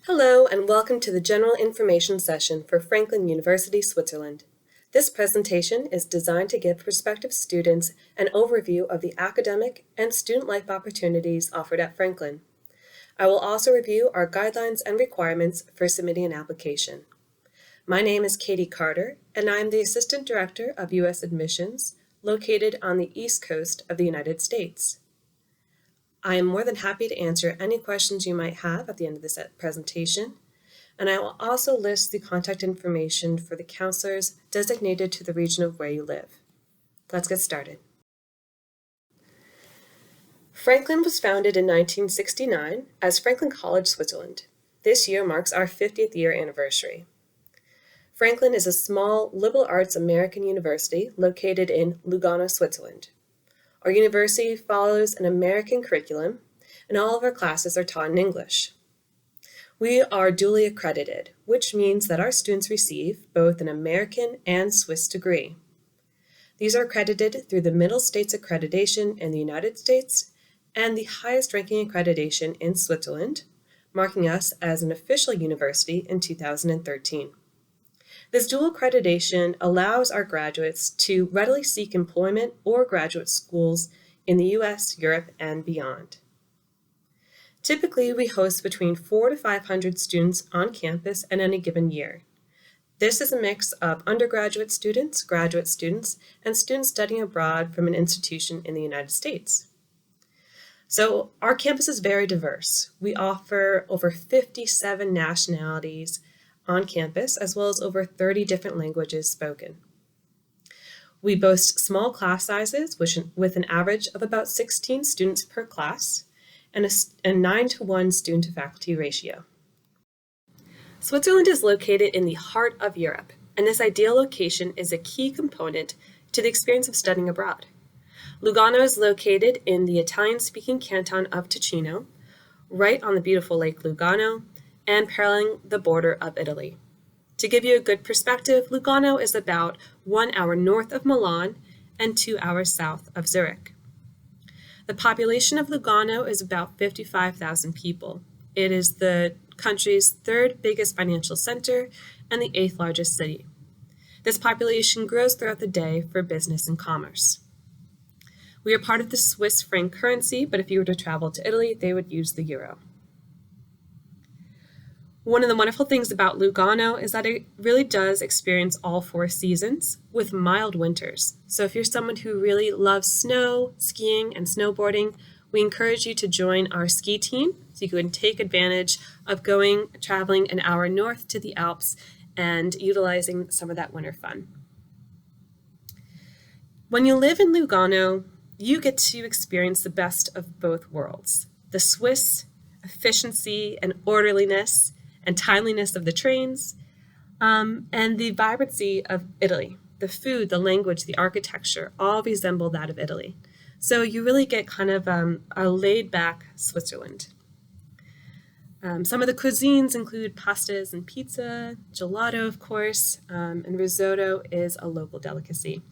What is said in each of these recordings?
Hello and welcome to the General Information session for Franklin University, Switzerland. This presentation is designed to give prospective students an overview of the academic and student life opportunities offered at Franklin. I will also review our guidelines and requirements for submitting an application. My name is Katie Carter, and I am the Assistant Director of U.S. Admissions, located on the East Coast of the United States. I am more than happy to answer any questions you might have at the end of this presentation, and I will also list the contact information for the counselors designated to the region of where you live. Let's get started. Franklin was founded in 1969 as Franklin College, Switzerland. This year marks our 50th year anniversary. Franklin is a small liberal arts American university located in Lugano, Switzerland. Our university follows an American curriculum, and all of our classes are taught in English. We are duly accredited, which means that our students receive both an American and Swiss degree. These are accredited through the Middle States Accreditation in the United States and the highest ranking accreditation in Switzerland, marking us as an official university in 2013. This dual accreditation allows our graduates to readily seek employment or graduate schools in the US, Europe, and beyond. Typically, we host between 400 to 500 students on campus in any given year. This is a mix of undergraduate students, graduate students, and students studying abroad from an institution in the United States. So our campus is very diverse. We offer over 57 nationalities on campus, as well as over 30 different languages spoken. We boast small class sizes, with an average of about 16 students per class, and a 9-to-1 student-to-faculty ratio. Switzerland is located in the heart of Europe, and this ideal location is a key component to the experience of studying abroad. Lugano is located in the Italian-speaking canton of Ticino, right on the beautiful Lake Lugano, and paralleling the border of Italy. To give you a good perspective, Lugano is about 1 hour north of Milan and 2 hours south of Zurich. The population of Lugano is about 55,000 people. It is the country's third biggest financial center and the 8th largest city. This population grows throughout the day for business and commerce. We are part of the Swiss franc currency, but if you were to travel to Italy, they would use the euro. One of the wonderful things about Lugano is that it really does experience all 4 seasons with mild winters. So if you're someone who really loves snow, skiing, and snowboarding, we encourage you to join our ski team so you can take advantage of traveling an hour north to the Alps and utilizing some of that winter fun. When you live in Lugano, you get to experience the best of both worlds. The Swiss efficiency and orderliness and timeliness of the trains, and the vibrancy of Italy. The food, the language, the architecture, all resemble that of Italy. So you really get kind of a laid-back Switzerland. Some of the cuisines include pastas and pizza, gelato, of course, and risotto is a local delicacy.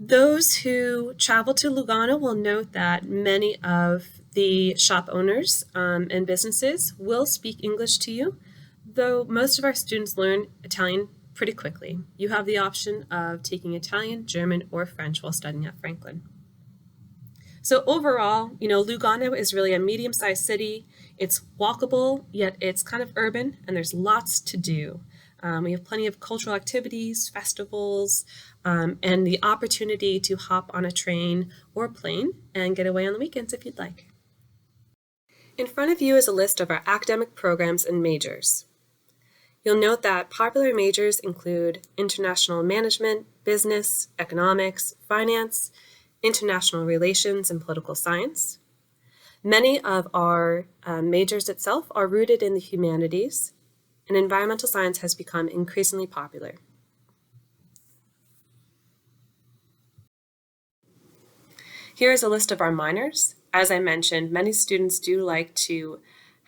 Those who travel to Lugano will note that many of the shop owners and businesses will speak English to you, though most of our students learn Italian pretty quickly. You have the option of taking Italian, German, or French while studying at Franklin. So overall, Lugano is really a medium-sized city. It's walkable, yet it's kind of urban, and there's lots to do. We have plenty of cultural activities, festivals, and the opportunity to hop on a train or plane and get away on the weekends if you'd like. In front of you is a list of our academic programs and majors. You'll note that popular majors include international management, business, economics, finance, international relations, and political science. Many of our majors itself are rooted in the humanities, and environmental science has become increasingly popular. Here is a list of our minors. As I mentioned, many students do like to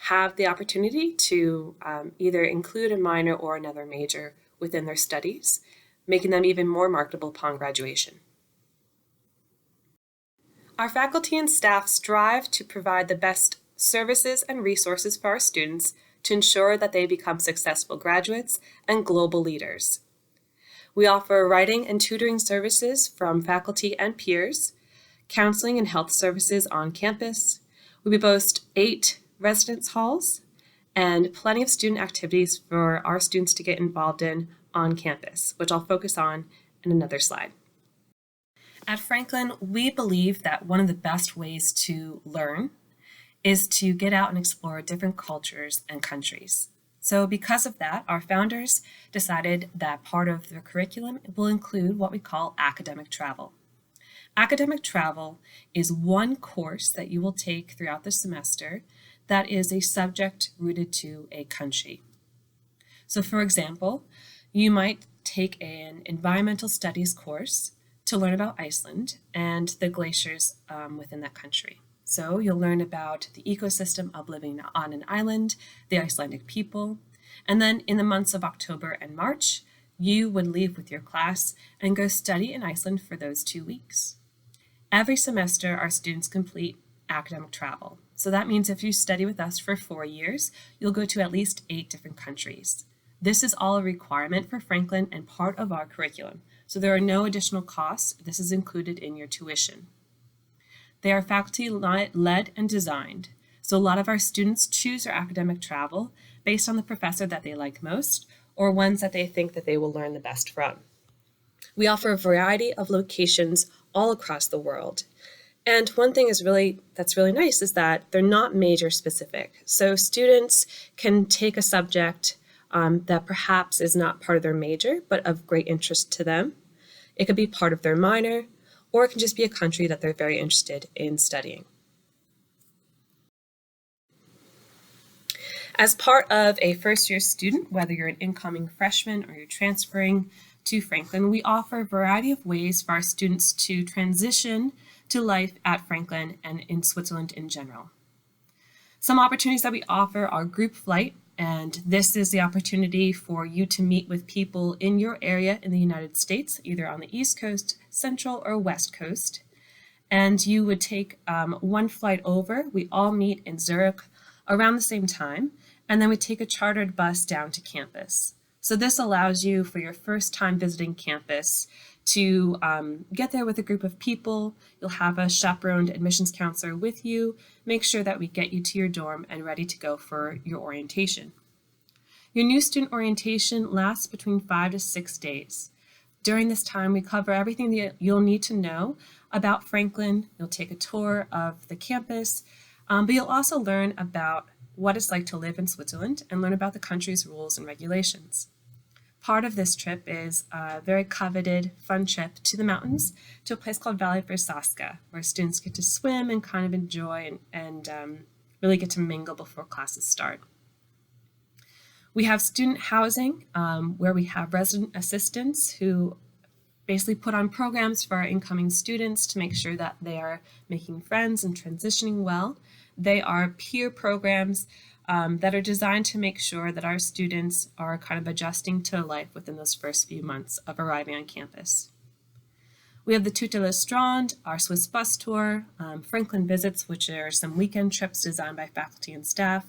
have the opportunity to either include a minor or another major within their studies, making them even more marketable upon graduation. Our faculty and staff strive to provide the best services, and resources for our students to ensure that they become successful graduates and global leaders. We offer writing and tutoring services from faculty and peers, counseling and health services on campus. We boast 8 residence halls and plenty of student activities for our students to get involved in on campus, which I'll focus on in another slide. At Franklin, we believe that one of the best ways to learn is to get out and explore different cultures and countries. So because of that, our founders decided that part of the curriculum will include what we call academic travel. Academic travel is one course that you will take throughout the semester that is a subject rooted to a country. So for example, you might take an environmental studies course to learn about Iceland and the glaciers within that country. So you'll learn about the ecosystem of living on an island, the Icelandic people, and then in the months of October and March, you would leave with your class and go study in Iceland for those 2 weeks. Every semester, our students complete academic travel. So that means if you study with us for 4 years, you'll go to at least 8 different countries. This is all a requirement for Franklin and part of our curriculum. So there are no additional costs. This is included in your tuition. They are faculty-led and designed. So a lot of our students choose their academic travel based on the professor that they like most or ones that they think that they will learn the best from. We offer a variety of locations all across the world. And one thing that's really nice is that they're not major specific. So students can take a subject that perhaps is not part of their major, but of great interest to them. It could be part of their minor, or it can just be a country that they're very interested in studying. As part of a first-year student, whether you're an incoming freshman or you're transferring to Franklin, we offer a variety of ways for our students to transition to life at Franklin and in Switzerland in general. Some opportunities that we offer are group flight, and this is the opportunity for you to meet with people in your area in the United States, either on the East Coast, Central, or West Coast. And you would take one flight over. We all meet in Zurich around the same time, and then we take a chartered bus down to campus. So this allows you, for your first time visiting campus, to get there with a group of people. You'll have a chaperoned admissions counselor with you, make sure that we get you to your dorm and ready to go for your orientation. Your new student orientation lasts between 5 to 6 days. During this time, we cover everything that you'll need to know about Franklin. You'll take a tour of the campus, but you'll also learn about what it's like to live in Switzerland and learn about the country's rules and regulations. Part of this trip is a very coveted, fun trip to the mountains, to a place called Valley Versaska, where students get to swim and kind of enjoy and really get to mingle before classes start. We have student housing, where we have resident assistants who basically put on programs for our incoming students to make sure that they are making friends and transitioning well. They are peer programs that are designed to make sure that our students are kind of adjusting to life within those first few months of arriving on campus. We have the Tute le Strand, our Swiss bus tour, Franklin Visits, which are some weekend trips designed by faculty and staff,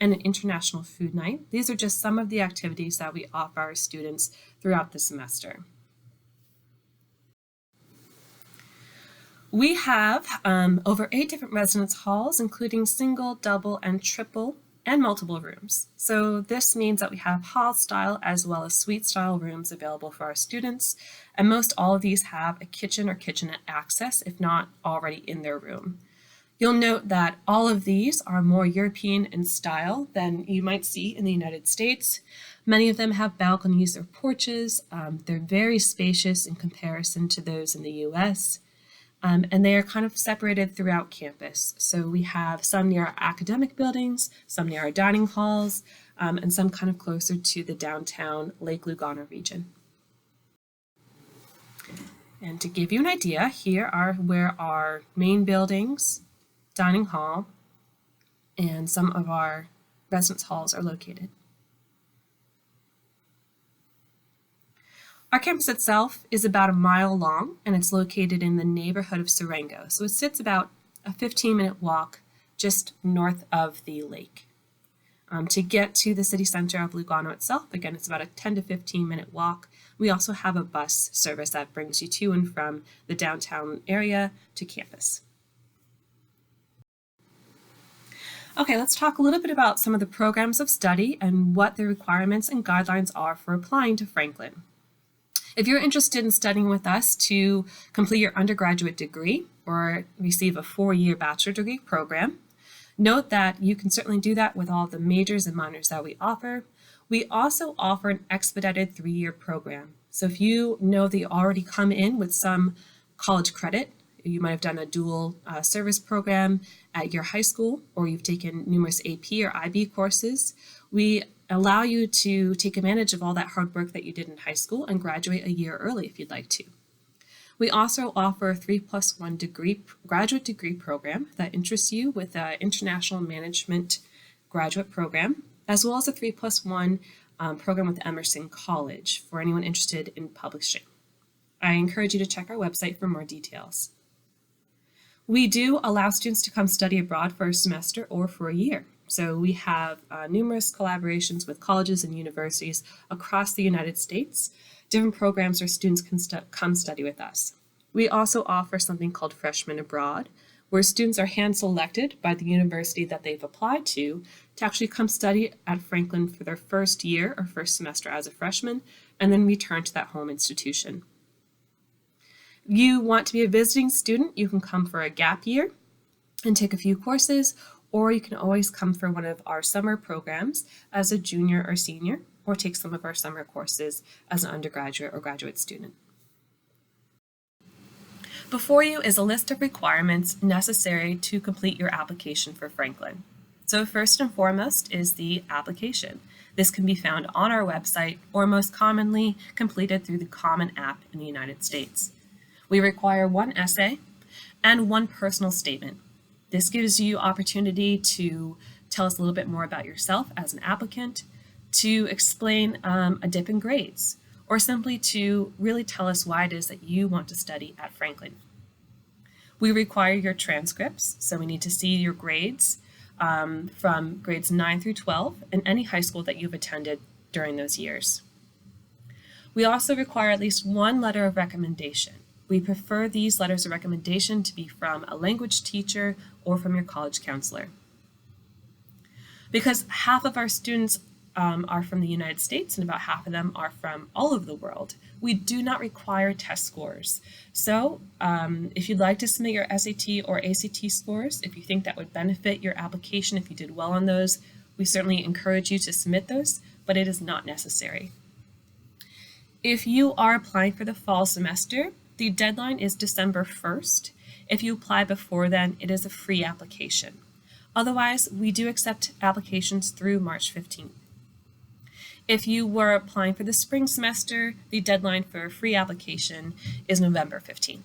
and an international food night. These are just some of the activities that we offer our students throughout the semester. We have over 8 different residence halls, including single, double, and triple, and multiple rooms. So this means that we have hall style as well as suite style rooms available for our students, and most all of these have a kitchen or kitchenette access, if not already in their room. You'll note that all of these are more European in style than you might see in the United States. Many of them have balconies or porches. They're very spacious in comparison to those in the US. And they are kind of separated throughout campus. So we have some near our academic buildings, some near our dining halls, and some kind of closer to the downtown Lake Lugano region. And to give you an idea, here are where our main buildings, dining hall, and some of our residence halls are located. Our campus itself is about a mile long, and it's located in the neighborhood of Serengo. So it sits about a 15-minute walk just north of the lake. To get to the city center of Lugano itself, again, it's about a 10 to 15 minute walk. We also have a bus service that brings you to and from the downtown area to campus. Okay, let's talk a little bit about some of the programs of study and what the requirements and guidelines are for applying to Franklin. If you're interested in studying with us to complete your undergraduate degree or receive a 4-year bachelor degree program, note that you can certainly do that with all the majors and minors that we offer. We also offer an expedited 3-year program. So if you know that you already come in with some college credit, you might have done a dual service program at your high school, or you've taken numerous AP or IB courses, we allow you to take advantage of all that hard work that you did in high school and graduate a year early if you'd like to. We also offer a 3+1 graduate degree program that interests you with an international management graduate program, as well as a 3+1 program with Emerson College for anyone interested in publishing. I encourage you to check our website for more details. We do allow students to come study abroad for a semester or for a year. So we have numerous collaborations with colleges and universities across the United States, different programs where students can come study with us. We also offer something called Freshman Abroad, where students are hand-selected by the university that they've applied to actually come study at Franklin for their first year or first semester as a freshman, and then return to that home institution. You want to be a visiting student, you can come for a gap year and take a few courses, or you can always come for one of our summer programs as a junior or senior, or take some of our summer courses as an undergraduate or graduate student. Before you is a list of requirements necessary to complete your application for Franklin. So first and foremost is the application. This can be found on our website or most commonly completed through the Common App in the United States. We require one essay and one personal statement. This gives you opportunity to tell us a little bit more about yourself as an applicant, to explain a dip in grades, or simply to really tell us why it is that you want to study at Franklin. We require your transcripts, so we need to see your grades from grades 9 through 12 in any high school that you've attended during those years. We also require at least one letter of recommendation. We prefer these letters of recommendation to be from a language teacher or from your college counselor. Because half of our students are from the United States and about half of them are from all over the world, we do not require test scores. So if you'd like to submit your SAT or ACT scores, if you think that would benefit your application, if you did well on those, we certainly encourage you to submit those, but it is not necessary. If you are applying for the fall semester, the deadline is December 1st. If you apply before then, it is a free application. Otherwise, we do accept applications through March 15th. If you were applying for the spring semester, the deadline for a free application is November 15th.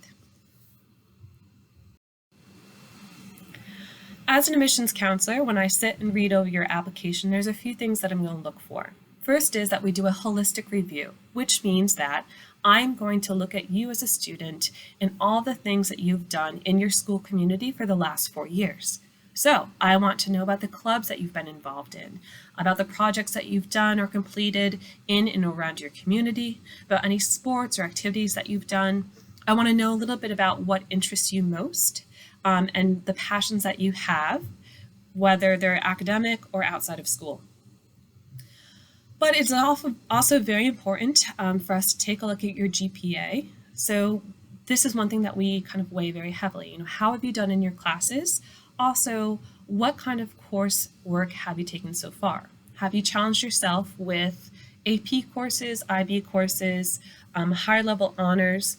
As an admissions counselor, when I sit and read over your application, there's a few things that I'm going to look for. First is that we do a holistic review, which means that I'm going to look at you as a student and all the things that you've done in your school community for the last 4 years. So I want to know about the clubs that you've been involved in, about the projects that you've done or completed in and around your community, about any sports or activities that you've done. I want to know a little bit about what interests you most and the passions that you have, whether they're academic or outside of school. But it's also very important for us to take a look at your GPA. So this is one thing that we kind of weigh very heavily. How have you done in your classes? Also, what kind of coursework have you taken so far? Have you challenged yourself with AP courses, IB courses, higher level honors?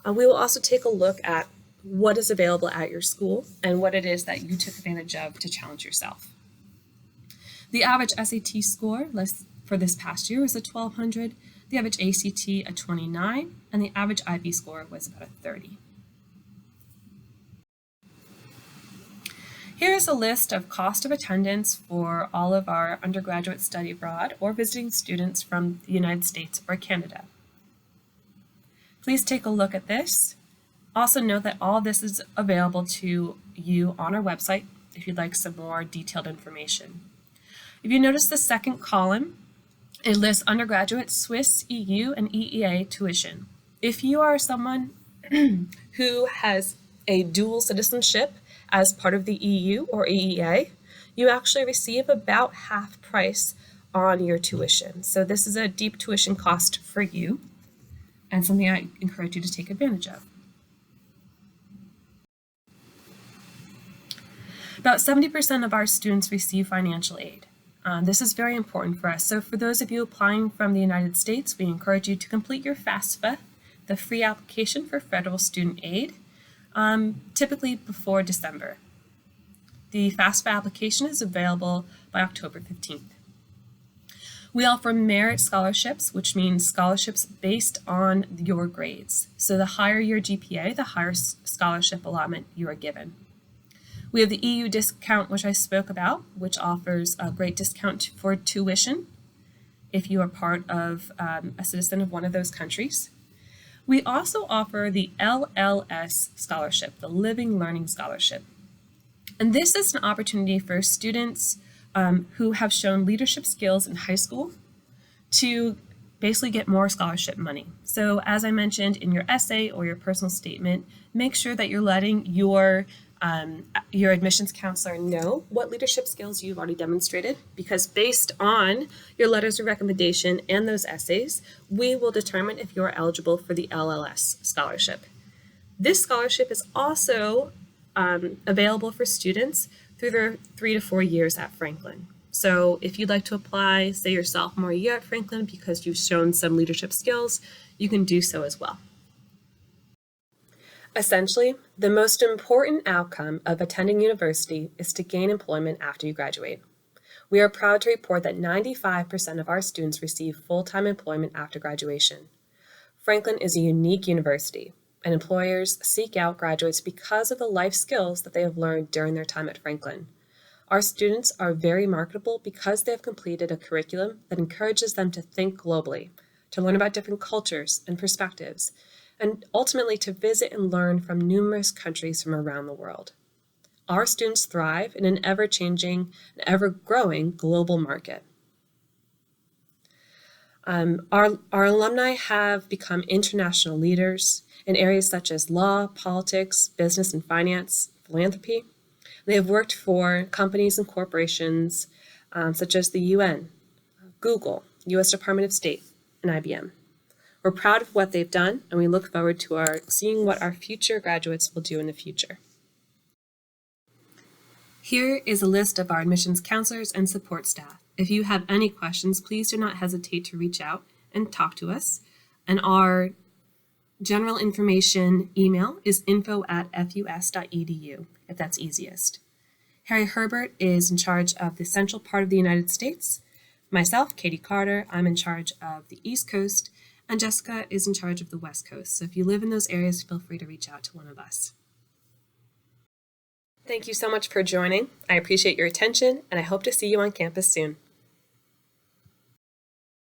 We will also take a look at what is available at your school and what it is that you took advantage of to challenge yourself. The average SAT score for this past year was a 1200, the average ACT a 29, and the average IB score was about a 30. Here is a list of cost of attendance for all of our undergraduate study abroad or visiting students from the United States or Canada. Please take a look at this. Also note that all this is available to you on our website. if you'd like some more detailed information. If you notice the second column, it lists undergraduate Swiss, EU, and EEA tuition. If you are someone who has a dual citizenship as part of the EU or EEA, you actually receive about half price on your tuition. So this is a deep tuition cost for you and something I encourage you to take advantage of. About 70% of our students receive financial aid. This is very important for us. So for those of you applying from the United States, we encourage you to complete your FAFSA, the free application for federal student aid, typically before December. The FAFSA application is available by October 15th. We offer merit scholarships, which means scholarships based on your grades. So the higher your GPA, the higher scholarship allotment you are given. We have the EU discount, which I spoke about, which offers a great discount for tuition if you are part of a citizen of one of those countries. We also offer the LLS scholarship, the Living Learning Scholarship. And this is an opportunity for students who have shown leadership skills in high school to basically get more scholarship money. So as I mentioned in your essay or your personal statement, make sure that you're letting your admissions counselor know what leadership skills you've already demonstrated, because based on your letters of recommendation and those essays, we will determine if you're eligible for the LLS scholarship. This scholarship is also available for students through their 3 to 4 years at Franklin. So if you'd like to apply, say your sophomore year at Franklin because you've shown some leadership skills, you can do so as well. Essentially, the most important outcome of attending university is to gain employment after you graduate. We are proud to report that 95% of our students receive full-time employment after graduation. Franklin is a unique university, and employers seek out graduates because of the life skills that they have learned during their time at Franklin. Our students are very marketable because they have completed a curriculum that encourages them to think globally, to learn about different cultures and perspectives, and ultimately to visit and learn from numerous countries from around the world. Our students thrive in an ever-changing and ever-growing global market. Our alumni have become international leaders in areas such as law, politics, business and finance, philanthropy. They have worked for companies and corporations such as the UN, Google, US Department of State, and IBM. We're proud of what they've done, and we look forward to seeing what our future graduates will do in the future. Here is a list of our admissions counselors and support staff. If you have any questions, please do not hesitate to reach out and talk to us. And our general information email is info@fus.edu, if that's easiest. Harry Herbert is in charge of the central part of the United States. Myself, Katie Carter, I'm in charge of the East Coast, and Jessica is in charge of the West Coast. So if you live in those areas, feel free to reach out to one of us. Thank you so much for joining. I appreciate your attention, and I hope to see you on campus soon.